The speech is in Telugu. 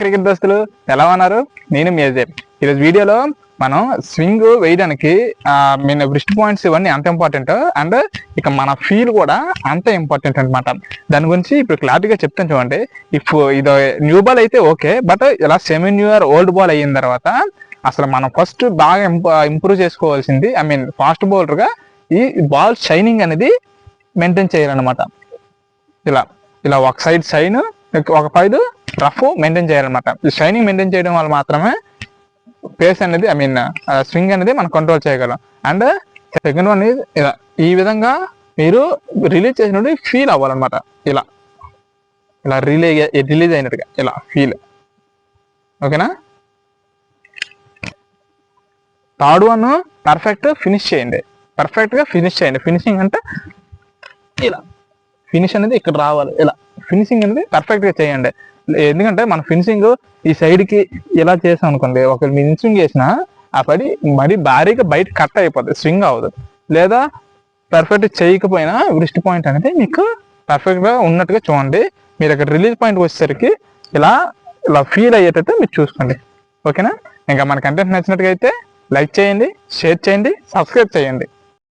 క్రికెట్ దోస్తులు ఎలా ఉన్నారు? నేను మీ అజయ్. ఈరోజు వీడియోలో మనం స్వింగ్ వేయడానికి రిస్ట్ పాయింట్స్ ఇవన్నీ అంత ఇంపార్టెంట్, అండ్ ఇక మన ఫీల్ కూడా అంత ఇంపార్టెంట్ అనమాట. దాని గురించి ఇప్పుడు క్లారిటీగా చెప్తాను చూడండి. ఇది న్యూ బాల్ అయితే ఓకే, బట్ ఇలా semi new year old ball అయిన తర్వాత అసలు మనం ఫస్ట్ బాగా ఇంప్రూవ్ చేసుకోవాల్సింది, ఫాస్ట్ బౌలర్గా ఈ బాల్ షైనింగ్ అనేది మెయింటైన్ చేయాలన్నమాట. ఇలా ఇలా ఒక సైడ్ షైన్, ఒక సైడ్ రఫ్ మెయింటైన్ చేయాలన్నమాట. ఈ షైనింగ్ మెయింటైన్ చేయడం వల్ల మాత్రమే పేస్ అనేది స్వింగ్ అనేది మనం కంట్రోల్ చేయగలం. అండ్ సెకండ్ వన్ ఇలా ఈ విధంగా మీరు రిలీజ్ చేసినప్పుడు ఫీల్ అవ్వాలన్నమాట. ఇలా ఇలా రిలీజ్ అయినట్టుగా ఇలా ఫీల్. ఓకేనా? థర్డ్ వన్ పర్ఫెక్ట్గా ఫినిష్ చేయండి. ఫినిషింగ్ అంటే ఇలా ఫినిష్ అనేది ఇక్కడ రావాలి. ఇలా ఫినిషింగ్ అనేది పర్ఫెక్ట్గా చేయండి. ఎందుకంటే మన ఫినిషింగ్ ఈ సైడ్కి ఇలా చేసాం అనుకోండి, ఒకవేళ మీరు స్వింగ్ చేసినా ఆ పడి మరీ భారీగా బయట కట్ అయిపోతుంది, స్వింగ్ అవ్వదు. లేదా పర్ఫెక్ట్ చేయకపోయినా రిస్ట్ పాయింట్ అనేది మీకు పర్ఫెక్ట్గా ఉన్నట్టుగా చూడండి. మీరు అక్కడ రిలీజ్ పాయింట్ వచ్చేసరికి ఇలా ఇలా ఫీల్ అయ్యేటట్టు మీరు చూసుకోండి. ఓకేనా? ఇంకా మన కంటెంట్ నచ్చినట్టుగా అయితే లైక్ చేయండి, షేర్ చేయండి, సబ్స్క్రైబ్ చేయండి.